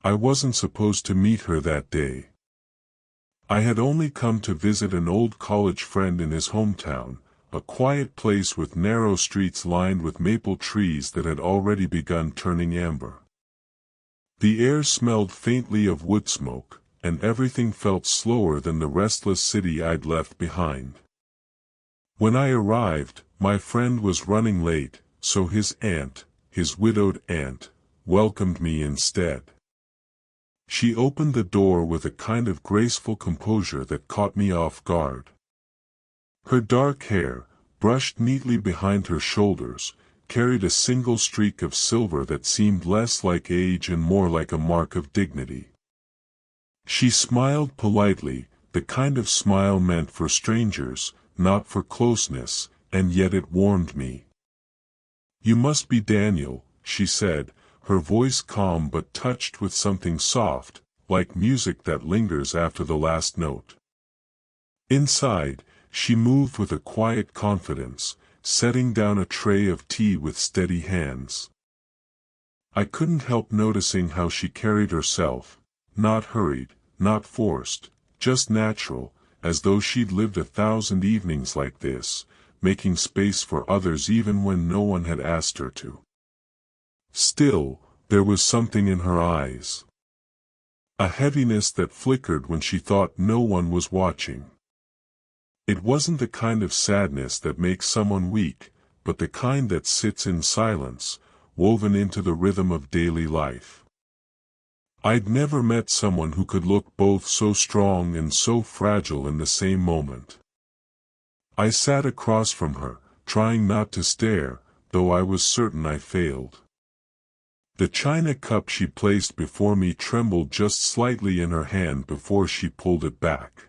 I wasn't supposed to meet her that day. I had only come to visit an old college friend in his hometown, a quiet place with narrow streets lined with maple trees that had already begun turning amber. The air smelled faintly of wood smoke, and everything felt slower than the restless city I'd left behind. When I arrived, my friend was running late, so his aunt, his widowed aunt, welcomed me instead. She opened the door with a kind of graceful composure that caught me off guard. Her dark hair, brushed neatly behind her shoulders, carried a single streak of silver that seemed less like age and more like a mark of dignity. She smiled politely, the kind of smile meant for strangers, not for closeness, and yet it warmed me. "You must be Daniel," she said, her voice calm but touched with something soft, like music that lingers after the last note. Inside, she moved with a quiet confidence, setting down a tray of tea with steady hands. I couldn't help noticing how she carried herself, not hurried, not forced, just natural, as though she'd lived 1,000 evenings like this, making space for others even when no one had asked her to. Still, there was something in her eyes. A heaviness that flickered when she thought no one was watching. It wasn't the kind of sadness that makes someone weak, but the kind that sits in silence, woven into the rhythm of daily life. I'd never met someone who could look both so strong and so fragile in the same moment. I sat across from her, trying not to stare, though I was certain I failed. The china cup she placed before me trembled just slightly in her hand before she pulled it back.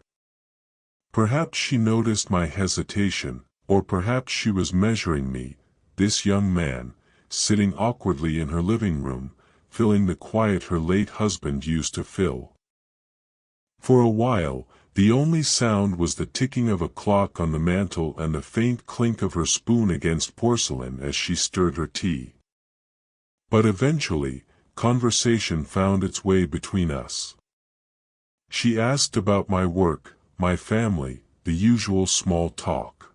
Perhaps she noticed my hesitation, or perhaps she was measuring me, this young man, sitting awkwardly in her living room, filling the quiet her late husband used to fill. For a while, the only sound was the ticking of a clock on the mantel and the faint clink of her spoon against porcelain as she stirred her tea. But eventually, conversation found its way between us. She asked about my work, my family, the usual small talk.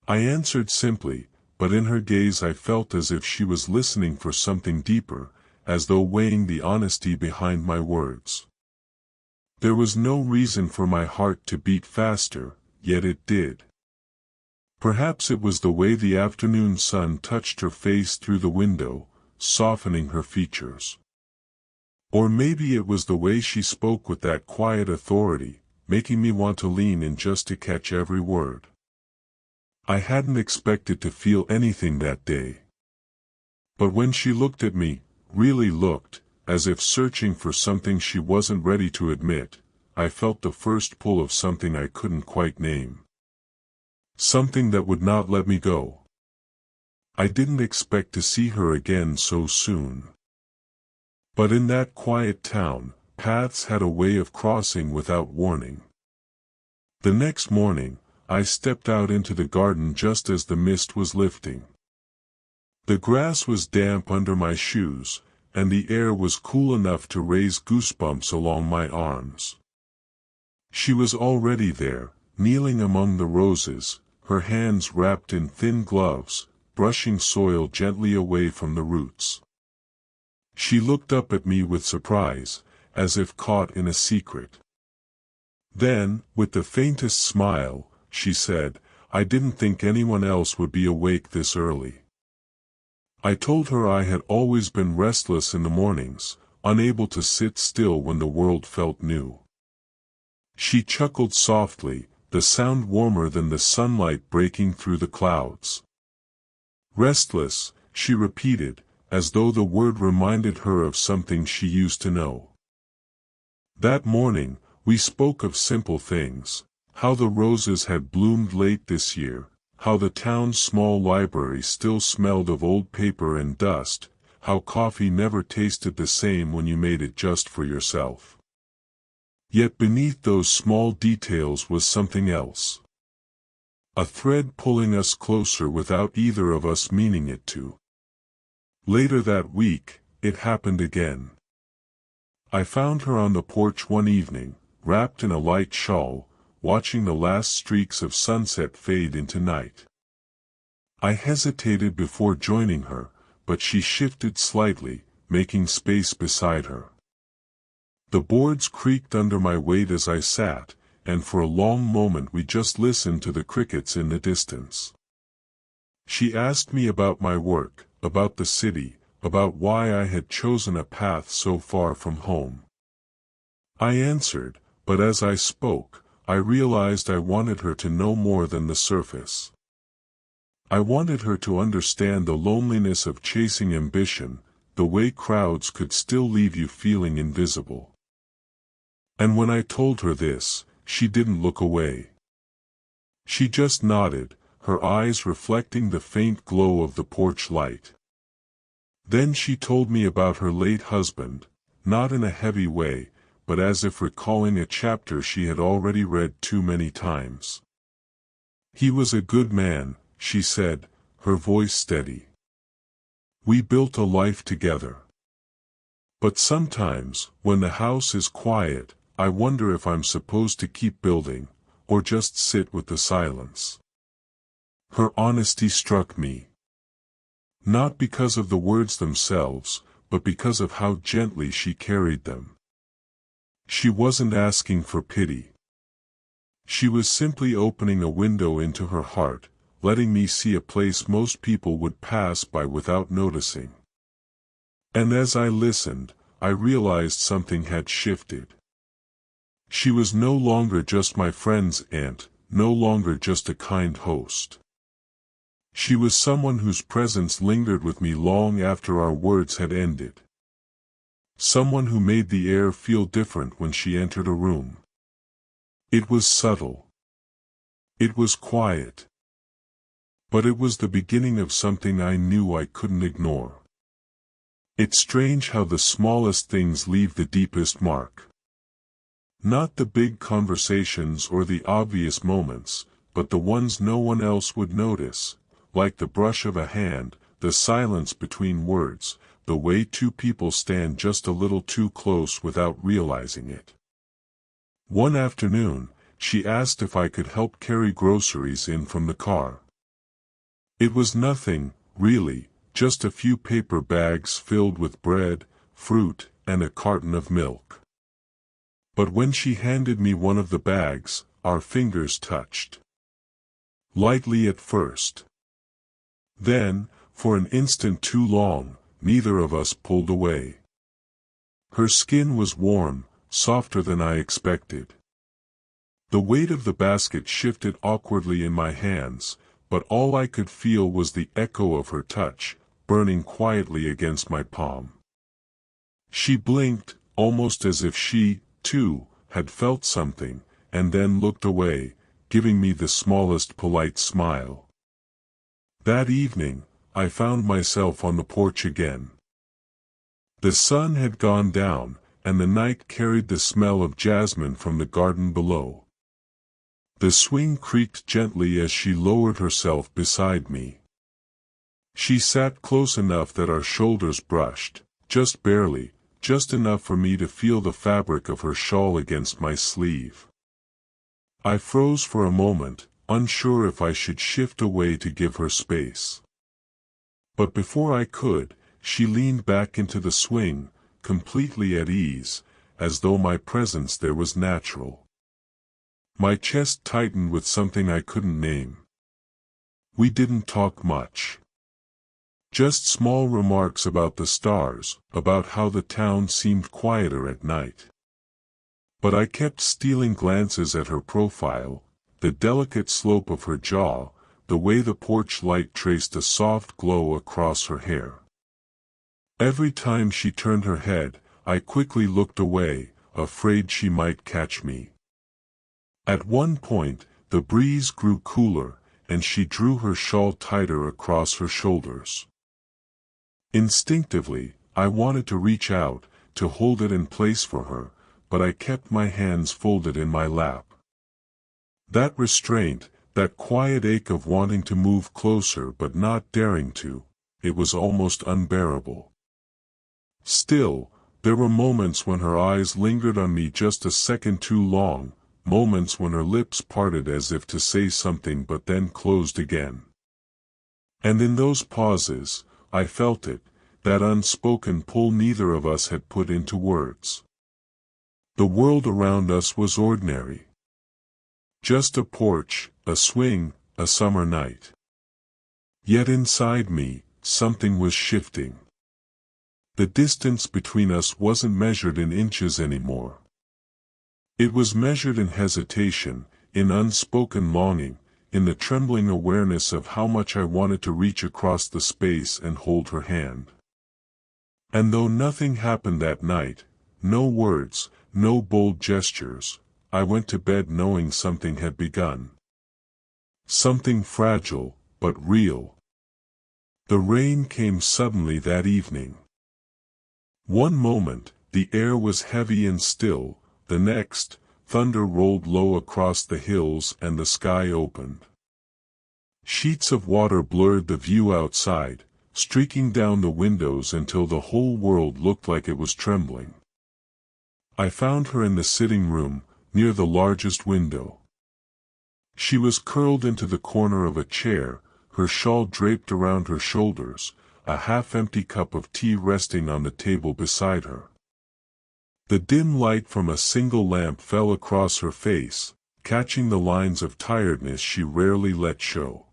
I answered simply, but in her gaze I felt as if she was listening for something deeper, as though weighing the honesty behind my words. There was no reason for my heart to beat faster, yet it did. Perhaps it was the way the afternoon sun touched her face through the window, softening her features. Or maybe it was the way she spoke with that quiet authority, making me want to lean in just to catch every word. I hadn't expected to feel anything that day. But when she looked at me, really looked, as if searching for something she wasn't ready to admit, I felt the first pull of something I couldn't quite name. Something that would not let me go. I didn't expect to see her again so soon. But in that quiet town, paths had a way of crossing without warning. The next morning, I stepped out into the garden just as the mist was lifting. The grass was damp under my shoes, and the air was cool enough to raise goosebumps along my arms. She was already there, kneeling among the roses, her hands wrapped in thin gloves, brushing soil gently away from the roots. She looked up at me with surprise, as if caught in a secret. Then, with the faintest smile, she said, "I didn't think anyone else would be awake this early." I told her I had always been restless in the mornings, unable to sit still when the world felt new. She chuckled softly, the sound warmer than the sunlight breaking through the clouds. "Restless," she repeated, as though the word reminded her of something she used to know. That morning, we spoke of simple things, how the roses had bloomed late this year, how the town's small library still smelled of old paper and dust, how coffee never tasted the same when you made it just for yourself. Yet beneath those small details was something else. A thread pulling us closer without either of us meaning it to. Later that week, it happened again. I found her on the porch one evening, wrapped in a light shawl, watching the last streaks of sunset fade into night. I hesitated before joining her, but she shifted slightly, making space beside her. The boards creaked under my weight as I sat, and for a long moment we just listened to the crickets in the distance. She asked me about my work, about the city, about why I had chosen a path so far from home. I answered, but as I spoke, I realized I wanted her to know more than the surface. I wanted her to understand the loneliness of chasing ambition, the way crowds could still leave you feeling invisible. And when I told her this, she didn't look away. She just nodded, her eyes reflecting the faint glow of the porch light. Then she told me about her late husband, not in a heavy way, but as if recalling a chapter she had already read too many times. "He was a good man," she said, her voice steady. "We built a life together. But sometimes, when the house is quiet, I wonder if I'm supposed to keep building, or just sit with the silence." Her honesty struck me. Not because of the words themselves, but because of how gently she carried them. She wasn't asking for pity. She was simply opening a window into her heart, letting me see a place most people would pass by without noticing. And as I listened, I realized something had shifted. She was no longer just my friend's aunt, no longer just a kind host. She was someone whose presence lingered with me long after our words had ended. Someone who made the air feel different when she entered a room. It was subtle. It was quiet. But it was the beginning of something I knew I couldn't ignore. It's strange how the smallest things leave the deepest mark. Not the big conversations or the obvious moments, but the ones no one else would notice, like the brush of a hand, the silence between words, the way two people stand just a little too close without realizing it. One afternoon, she asked if I could help carry groceries in from the car. It was nothing, really, just a few paper bags filled with bread, fruit, and a carton of milk. But when she handed me one of the bags, our fingers touched. Lightly at first. Then, for an instant too long, neither of us pulled away. Her skin was warm, softer than I expected. The weight of the basket shifted awkwardly in my hands, but all I could feel was the echo of her touch, burning quietly against my palm. She blinked, almost as if she, too, had felt something, and then looked away, giving me the smallest polite smile. That evening, I found myself on the porch again. The sun had gone down, and the night carried the smell of jasmine from the garden below. The swing creaked gently as she lowered herself beside me. She sat close enough that our shoulders brushed, just barely, just enough for me to feel the fabric of her shawl against my sleeve. I froze for a moment, unsure if I should shift away to give her space. But before I could, she leaned back into the swing, completely at ease, as though my presence there was natural. My chest tightened with something I couldn't name. We didn't talk much. Just small remarks about the stars, about how the town seemed quieter at night. But I kept stealing glances at her profile, the delicate slope of her jaw, the way the porch light traced a soft glow across her hair. Every time she turned her head, I quickly looked away, afraid she might catch me. At one point, the breeze grew cooler, and she drew her shawl tighter across her shoulders. Instinctively, I wanted to reach out, to hold it in place for her, but I kept my hands folded in my lap. That restraint, that quiet ache of wanting to move closer but not daring to, it was almost unbearable. Still, There were moments when her eyes lingered on me just a second too long, moments when her lips parted as if to say something but then closed again. And in those pauses, I felt it, that unspoken pull neither of us had put into words. The world around us was ordinary. Just a porch, a swing, a summer night. Yet inside me, something was shifting. The distance between us wasn't measured in inches anymore. It was measured in hesitation, in unspoken longing, in the trembling awareness of how much I wanted to reach across the space and hold her hand. And though nothing happened that night, no words, no bold gestures, I went to bed knowing something had begun. Something fragile, but real. The rain came suddenly that evening. One moment, the air was heavy and still, the next, thunder rolled low across the hills and the sky opened. Sheets of water blurred the view outside, streaking down the windows until the whole world looked like it was trembling. I found her in the sitting room, near the largest window. She was curled into the corner of a chair, her shawl draped around her shoulders, a half-empty cup of tea resting on the table beside her. The dim light from a single lamp fell across her face, catching the lines of tiredness she rarely let show.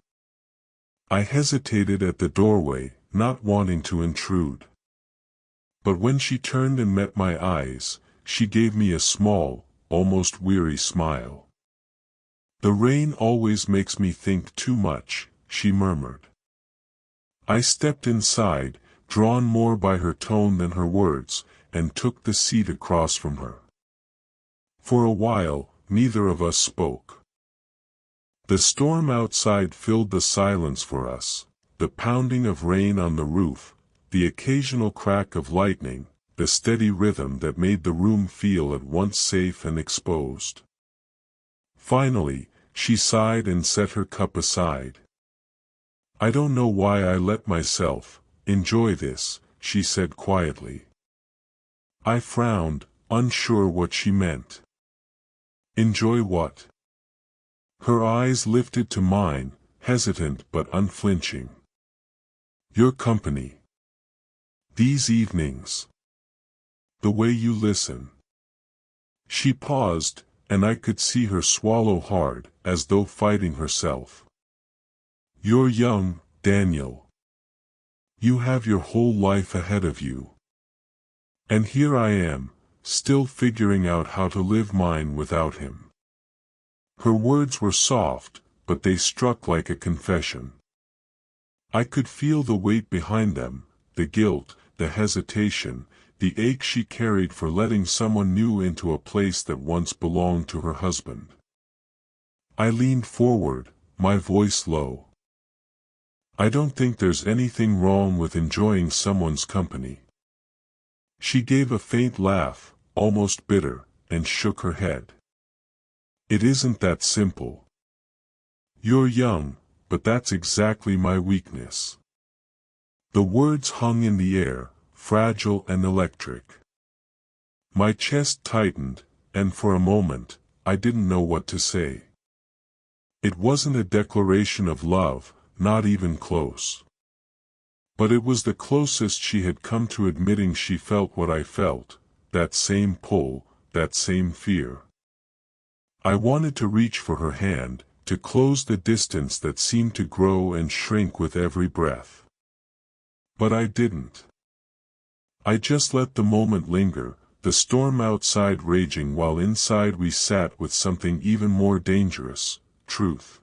I hesitated at the doorway, not wanting to intrude. But when she turned and met my eyes, she gave me a small, almost weary smile. "The rain always makes me think too much," she murmured. I stepped inside, drawn more by her tone than her words, and took the seat across from her. For a while, neither of us spoke. The storm outside filled the silence for us, the pounding of rain on the roof, the occasional crack of lightning, the steady rhythm that made the room feel at once safe and exposed. Finally, she sighed and set her cup aside. "I don't know why I let myself enjoy this," she said quietly. I frowned, unsure what she meant. "Enjoy what?" Her eyes lifted to mine, hesitant but unflinching. "Your company. These evenings. The way you listen." She paused, and I could see her swallow hard, as though fighting herself. "You're young, Daniel. You have your whole life ahead of you. And here I am, still figuring out how to live mine without him." Her words were soft, but they struck like a confession. I could feel the weight behind them, the guilt, the hesitation, the ache she carried for letting someone new into a place that once belonged to her husband. I leaned forward, my voice low. "I don't think there's anything wrong with enjoying someone's company." She gave a faint laugh, almost bitter, and shook her head. "It isn't that simple. You're young, but that's exactly my weakness." The words hung in the air, fragile and electric. My chest tightened, and for a moment, I didn't know what to say. It wasn't a declaration of love, not even close. But it was the closest she had come to admitting she felt what I felt, that same pull, that same fear. I wanted to reach for her hand, to close the distance that seemed to grow and shrink with every breath. But I didn't. I just let the moment linger, the storm outside raging while inside we sat with something even more dangerous, truth.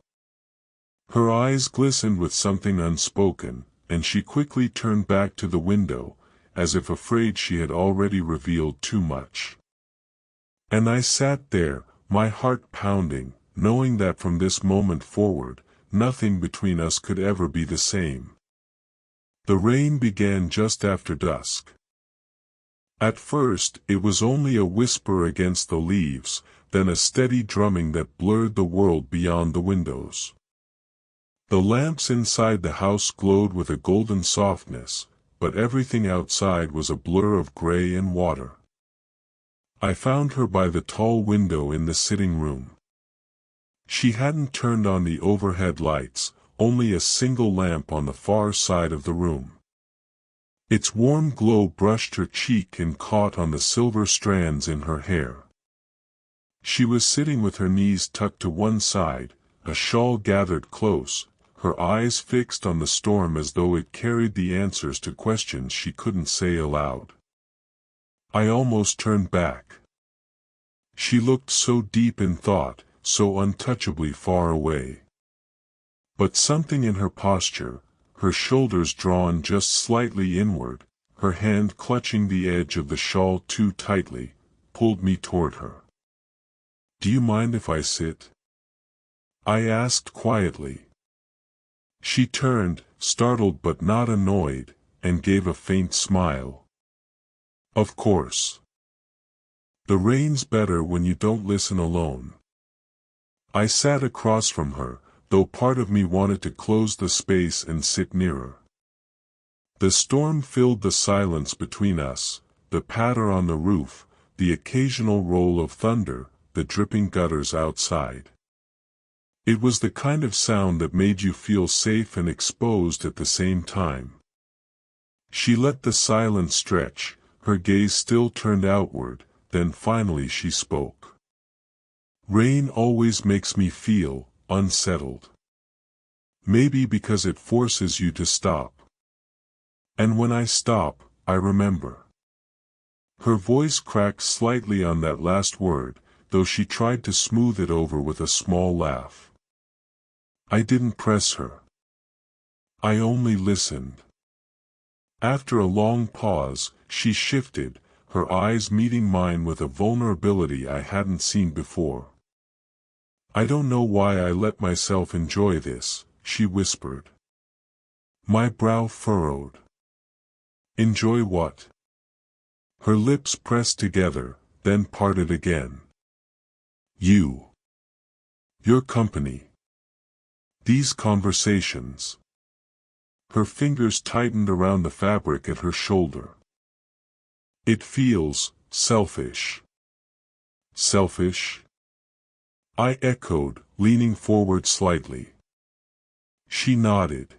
Her eyes glistened with something unspoken, and she quickly turned back to the window, as if afraid she had already revealed too much. And I sat there, my heart pounding, knowing that from this moment forward, nothing between us could ever be the same. The rain began just after dusk. At first, it was only a whisper against the leaves, then a steady drumming that blurred the world beyond the windows. The lamps inside the house glowed with a golden softness, but everything outside was a blur of gray and water. I found her by the tall window in the sitting room. She hadn't turned on the overhead lights, only a single lamp on the far side of the room. Its warm glow brushed her cheek and caught on the silver strands in her hair. She was sitting with her knees tucked to one side, a shawl gathered close, her eyes fixed on the storm as though it carried the answers to questions she couldn't say aloud. I almost turned back. She looked so deep in thought, so untouchably far away. But something in her posture, her shoulders drawn just slightly inward, her hand clutching the edge of the shawl too tightly, pulled me toward her. "Do you mind if I sit?" I asked quietly. She turned, startled but not annoyed, and gave a faint smile. "Of course. The rain's better when you don't listen alone." I sat across from her, though part of me wanted to close the space and sit nearer. The storm filled the silence between us, the patter on the roof, the occasional roll of thunder, the dripping gutters outside. It was the kind of sound that made you feel safe and exposed at the same time. She let the silence stretch, her gaze still turned outward, then finally she spoke. "Rain always makes me feel unsettled. Maybe because it forces you to stop. And when I stop, I remember." Her voice cracked slightly on that last word, though she tried to smooth it over with a small laugh. I didn't press her. I only listened. After a long pause, she shifted, her eyes meeting mine with a vulnerability I hadn't seen before. "I don't know why I let myself enjoy this," she whispered. My brow furrowed. "Enjoy what?" Her lips pressed together, then parted again. "You. Your company. These conversations." Her fingers tightened around the fabric at her shoulder. "It feels selfish." "Selfish?" I echoed, leaning forward slightly. She nodded.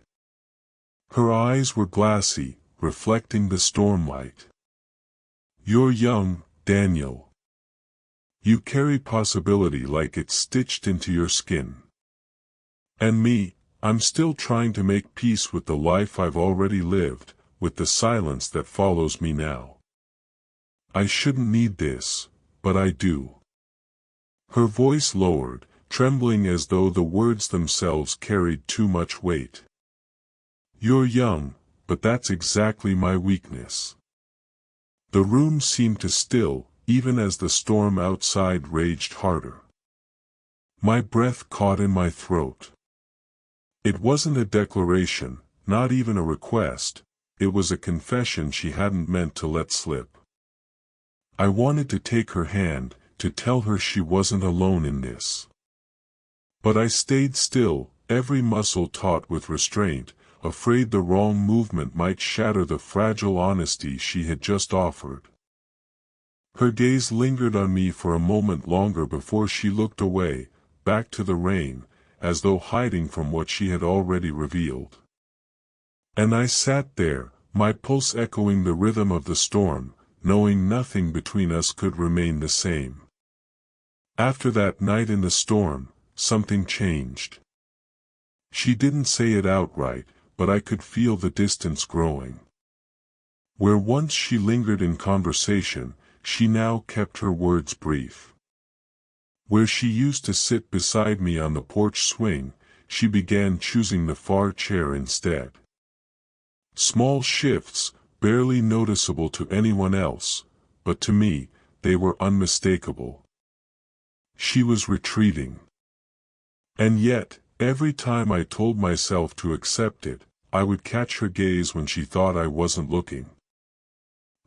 Her eyes were glassy, reflecting the stormlight. "You're young, Daniel. You carry possibility like it's stitched into your skin. And me, I'm still trying to make peace with the life I've already lived, with the silence that follows me now. I shouldn't need this, but I do." Her voice lowered, trembling as though the words themselves carried too much weight. "You're young, but that's exactly my weakness." The room seemed to still, even as the storm outside raged harder. My breath caught in my throat. It wasn't a declaration, not even a request, it was a confession she hadn't meant to let slip. I wanted to take her hand, to tell her she wasn't alone in this. But I stayed still, every muscle taut with restraint, afraid the wrong movement might shatter the fragile honesty she had just offered. Her gaze lingered on me for a moment longer before she looked away, back to the rain, as though hiding from what she had already revealed. And I sat there, my pulse echoing the rhythm of the storm, knowing nothing between us could remain the same. After that night in the storm, something changed. She didn't say it outright, but I could feel the distance growing. Where once she lingered in conversation, she now kept her words brief. Where she used to sit beside me on the porch swing, she began choosing the far chair instead. Small shifts, barely noticeable to anyone else, but to me, they were unmistakable. She was retreating. And yet, every time I told myself to accept it, I would catch her gaze when she thought I wasn't looking.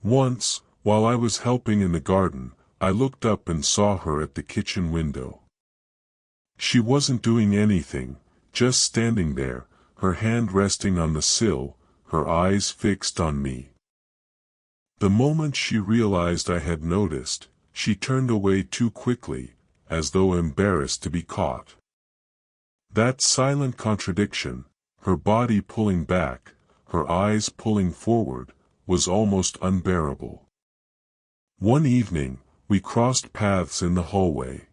Once, while I was helping in the garden, I looked up and saw her at the kitchen window. She wasn't doing anything, just standing there, her hand resting on the sill, her eyes fixed on me. The moment she realized I had noticed, she turned away too quickly, as though embarrassed to be caught. That silent contradiction, her body pulling back, her eyes pulling forward, was almost unbearable. One evening, we crossed paths in the hallway.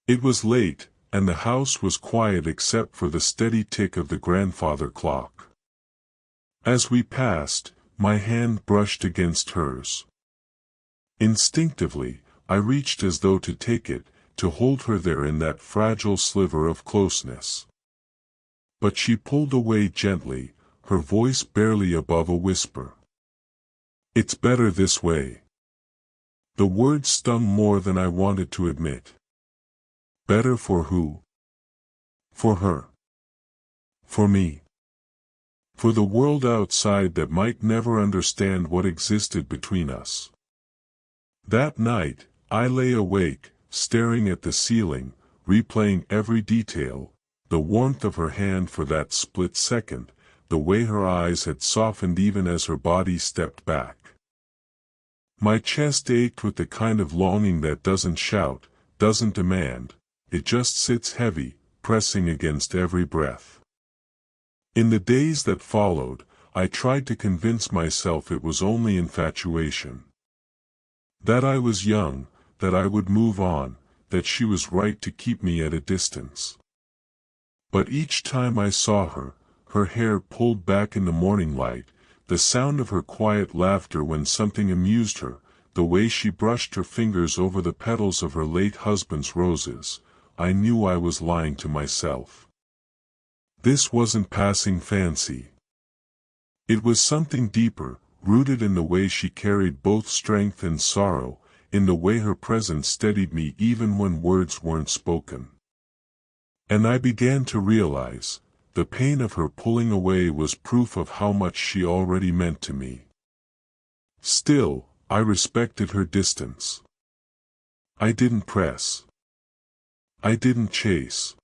It was late, and the house was quiet except for the steady tick of the grandfather clock. As we passed, my hand brushed against hers. Instinctively, I reached as though to take it, to hold her there in that fragile sliver of closeness. But she pulled away gently, her voice barely above a whisper. "It's better this way." The words stung more than I wanted to admit. Better for who? For her. For me. For the world outside that might never understand what existed between us. That night, I lay awake, staring at the ceiling, replaying every detail, the warmth of her hand for that split second, the way her eyes had softened even as her body stepped back. My chest ached with the kind of longing that doesn't shout, doesn't demand, it just sits heavy, pressing against every breath. In the days that followed, I tried to convince myself it was only infatuation. That I was young, that I would move on, that she was right to keep me at a distance. But each time I saw her, her hair pulled back in the morning light, the sound of her quiet laughter when something amused her, the way she brushed her fingers over the petals of her late husband's roses, I knew I was lying to myself. This wasn't passing fancy. It was something deeper, rooted in the way she carried both strength and sorrow, in the way her presence steadied me even when words weren't spoken. And I began to realize, the pain of her pulling away was proof of how much she already meant to me. Still, I respected her distance. I didn't press. I didn't chase.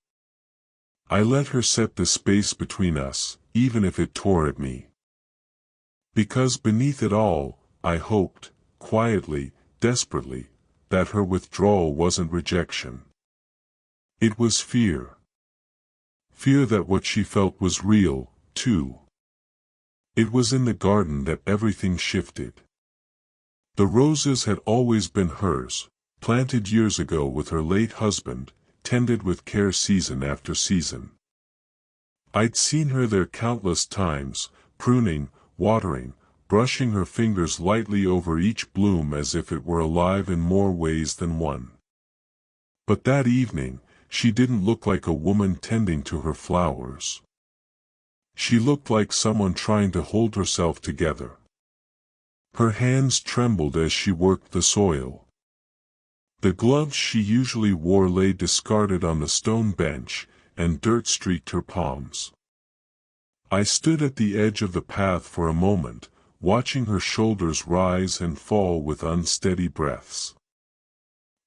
I let her set the space between us, even if it tore at me. Because beneath it all, I hoped, quietly, desperately, that her withdrawal wasn't rejection. It was fear. Fear that what she felt was real, too. It was in the garden that everything shifted. The roses had always been hers, planted years ago with her late husband, tended with care season after season. I'd seen her there countless times, pruning, watering, brushing her fingers lightly over each bloom as if it were alive in more ways than one. But that evening, she didn't look like a woman tending to her flowers. She looked like someone trying to hold herself together. Her hands trembled as she worked the soil. The gloves she usually wore lay discarded on the stone bench, and dirt streaked her palms. I stood at the edge of the path for a moment, watching her shoulders rise and fall with unsteady breaths.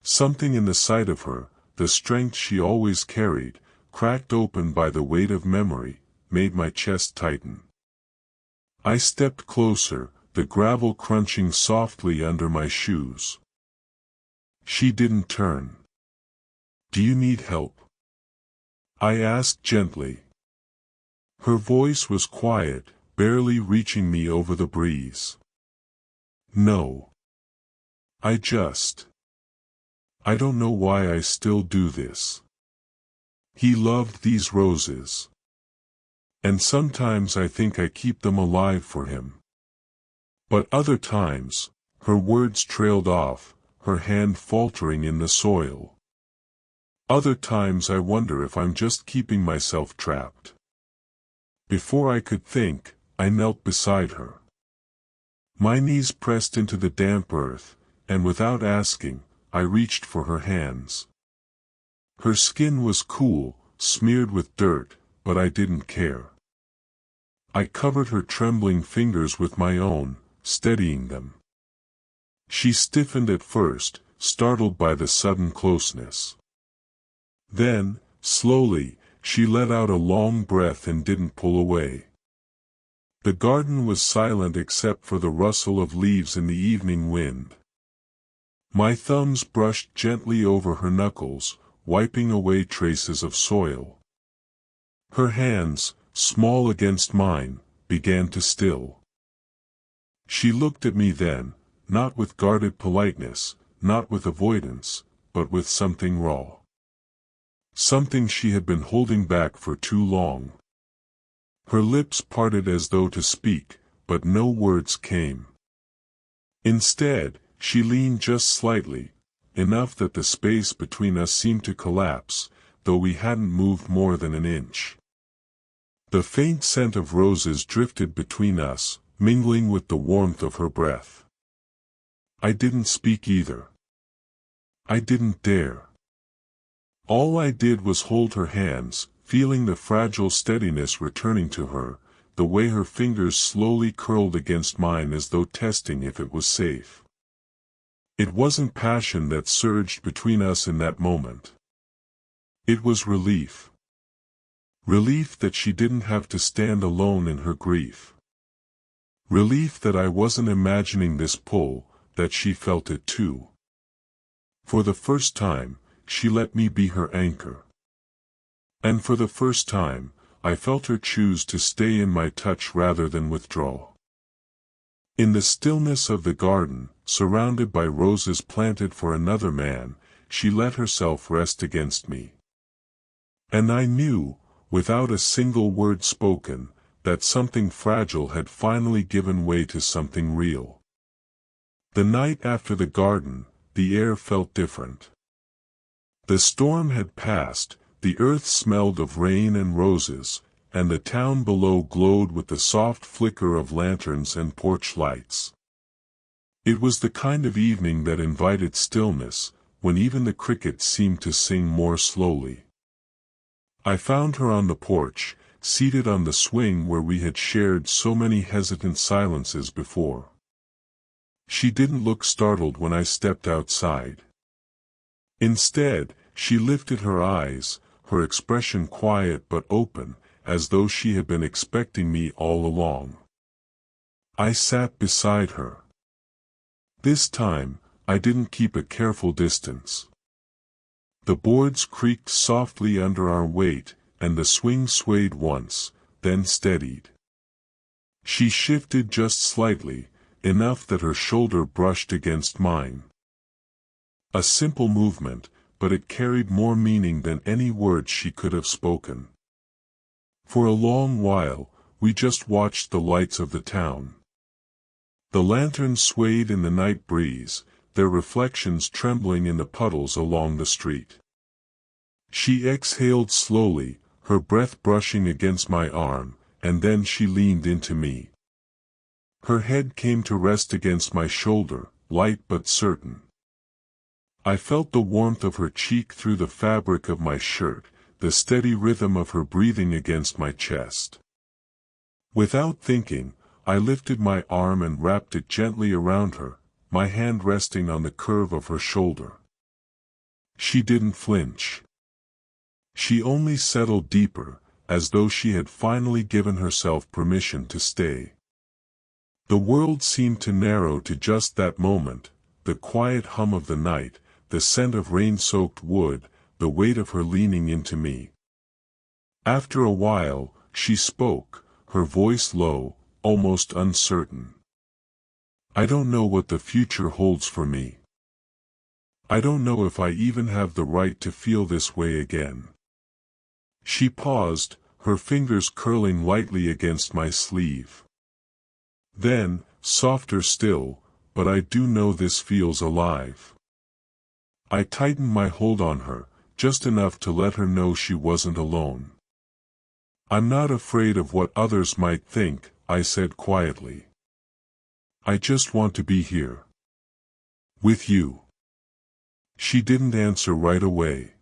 Something in the sight of her, the strength she always carried, cracked open by the weight of memory, made my chest tighten. I stepped closer, the gravel crunching softly under my shoes. She didn't turn. "Do you need help?" I asked gently. Her voice was quiet, barely reaching me over the breeze. "No. I don't know why I still do this." He loved these roses. And sometimes I think I keep them alive for him. But other times, her words trailed off, her hand faltering in the soil. Other times I wonder if I'm just keeping myself trapped. Before I could think, I knelt beside her. My knees pressed into the damp earth, and without asking, I reached for her hands. Her skin was cool, smeared with dirt, but I didn't care. I covered her trembling fingers with my own, steadying them. She stiffened at first, startled by the sudden closeness. Then, slowly, she let out a long breath and didn't pull away. The garden was silent except for the rustle of leaves in the evening wind. My thumbs brushed gently over her knuckles, wiping away traces of soil. Her hands, small against mine, began to still. She looked at me then, not with guarded politeness, not with avoidance, but with something raw. Something she had been holding back for too long. Her lips parted as though to speak, but no words came. Instead, she leaned just slightly, enough that the space between us seemed to collapse, though we hadn't moved more than an inch. The faint scent of roses drifted between us, mingling with the warmth of her breath. I didn't speak either. I didn't dare. All I did was hold her hands, feeling the fragile steadiness returning to her, the way her fingers slowly curled against mine as though testing if it was safe. It wasn't passion that surged between us in that moment. It was relief. Relief that she didn't have to stand alone in her grief. Relief that I wasn't imagining this pull, that she felt it too. For the first time, she let me be her anchor. And for the first time, I felt her choose to stay in my touch rather than withdraw. In the stillness of the garden, surrounded by roses planted for another man, she let herself rest against me. And I knew, without a single word spoken, that something fragile had finally given way to something real. The night after the garden, the air felt different. The storm had passed, the earth smelled of rain and roses, and the town below glowed with the soft flicker of lanterns and porch lights. It was the kind of evening that invited stillness, when even the crickets seemed to sing more slowly. I found her on the porch, seated on the swing where we had shared so many hesitant silences before. She didn't look startled when I stepped outside. Instead, she lifted her eyes, her expression quiet but open, as though she had been expecting me all along. I sat beside her. This time, I didn't keep a careful distance. The boards creaked softly under our weight, and the swing swayed once, then steadied. She shifted just slightly, enough that her shoulder brushed against mine. A simple movement, but it carried more meaning than any words she could have spoken. For a long while, we just watched the lights of the town. The lanterns swayed in the night breeze, their reflections trembling in the puddles along the street. She exhaled slowly, her breath brushing against my arm, and then she leaned into me. Her head came to rest against my shoulder, light but certain. I felt the warmth of her cheek through the fabric of my shirt, the steady rhythm of her breathing against my chest. Without thinking, I lifted my arm and wrapped it gently around her, my hand resting on the curve of her shoulder. She didn't flinch. She only settled deeper, as though she had finally given herself permission to stay. The world seemed to narrow to just that moment, the quiet hum of the night, the scent of rain-soaked wood, the weight of her leaning into me. After a while, she spoke, her voice low, almost uncertain. I don't know what the future holds for me. I don't know if I even have the right to feel this way again. She paused, her fingers curling lightly against my sleeve. Then, softer still, but I do know this feels alive. I tightened my hold on her, just enough to let her know she wasn't alone. I'm not afraid of what others might think, I said quietly. I just want to be here. With you. She didn't answer right away.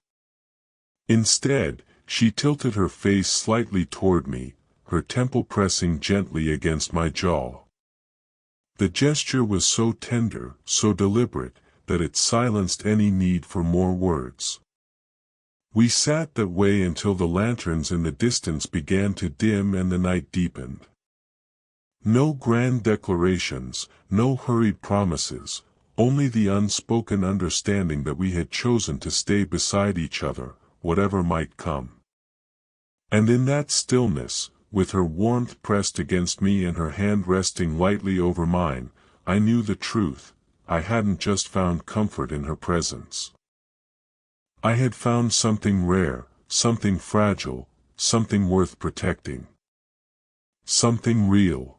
Instead, she tilted her face slightly toward me, her temple pressing gently against my jaw. The gesture was so tender, so deliberate, that it silenced any need for more words. We sat that way until the lanterns in the distance began to dim and the night deepened. No grand declarations, no hurried promises, only the unspoken understanding that we had chosen to stay beside each other, whatever might come. And in that stillness, with her warmth pressed against me and her hand resting lightly over mine, I knew the truth. I hadn't just found comfort in her presence. I had found something rare, something fragile, something worth protecting. Something real.